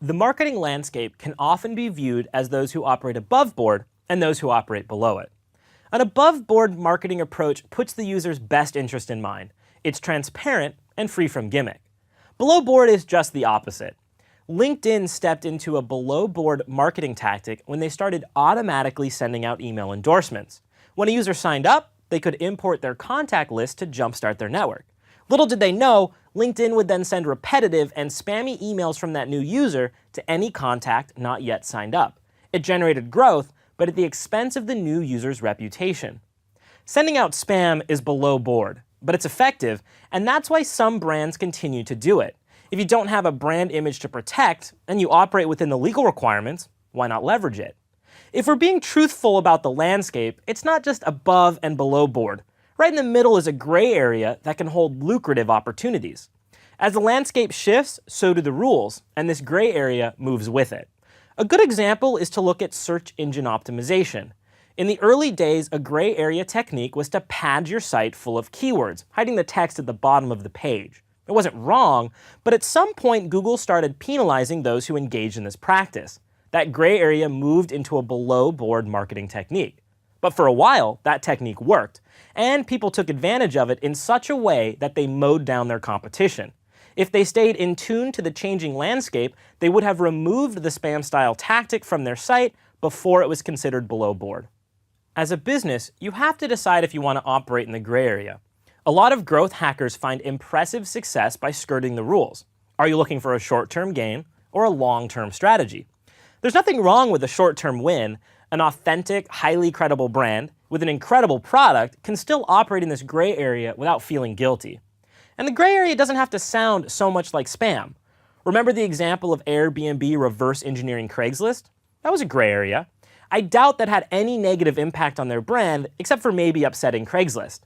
The marketing landscape can often be viewed as those who operate above board and those who operate below it. An above-board marketing approach puts the user's best interest in mind. It's transparent and free from gimmick. Below board is just the opposite. LinkedIn stepped into a below-board marketing tactic when they started automatically sending out email endorsements. When a user signed up, they could import their contact list to jumpstart their network. Little did they know, LinkedIn would then send repetitive and spammy emails from that new user to any contact not yet signed up. It generated growth, but at the expense of the new user's reputation. Sending out spam is below board, but it's effective, and that's why some brands continue to do it. If you don't have a brand image to protect, and you operate within the legal requirements, why not leverage it? If we're being truthful about the landscape, it's not just above and below board. Right in the middle is a gray area that can hold lucrative opportunities. As the landscape shifts, so do the rules, and this gray area moves with it. A good example is to look at search engine optimization. In the early days, a gray area technique was to pad your site full of keywords, hiding the text at the bottom of the page. It wasn't wrong, but at some point Google started penalizing those who engaged in this practice. That gray area moved into a below-board marketing technique. But for a while, that technique worked, and people took advantage of it in such a way that they mowed down their competition. If they stayed in tune to the changing landscape, they would have removed the spam-style tactic from their site before it was considered below board. As a business, you have to decide if you want to operate in the gray area. A lot of growth hackers find impressive success by skirting the rules. Are you looking for a short-term gain or a long-term strategy? There's nothing wrong with a short-term win. An authentic, highly credible brand with an incredible product can still operate in this gray area without feeling guilty. And the gray area doesn't have to sound so much like spam. Remember the example of Airbnb reverse engineering Craigslist? That was a gray area. I doubt that had any negative impact on their brand, except for maybe upsetting Craigslist.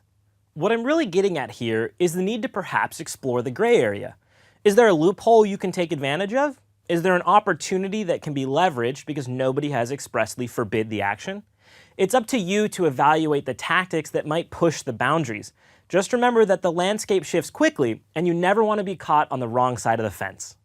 What I'm really getting at here is the need to perhaps explore the gray area. Is there a loophole you can take advantage of? Is there an opportunity that can be leveraged because nobody has expressly forbid the action? It's up to you to evaluate the tactics that might push the boundaries. Just remember that the landscape shifts quickly, and you never want to be caught on the wrong side of the fence.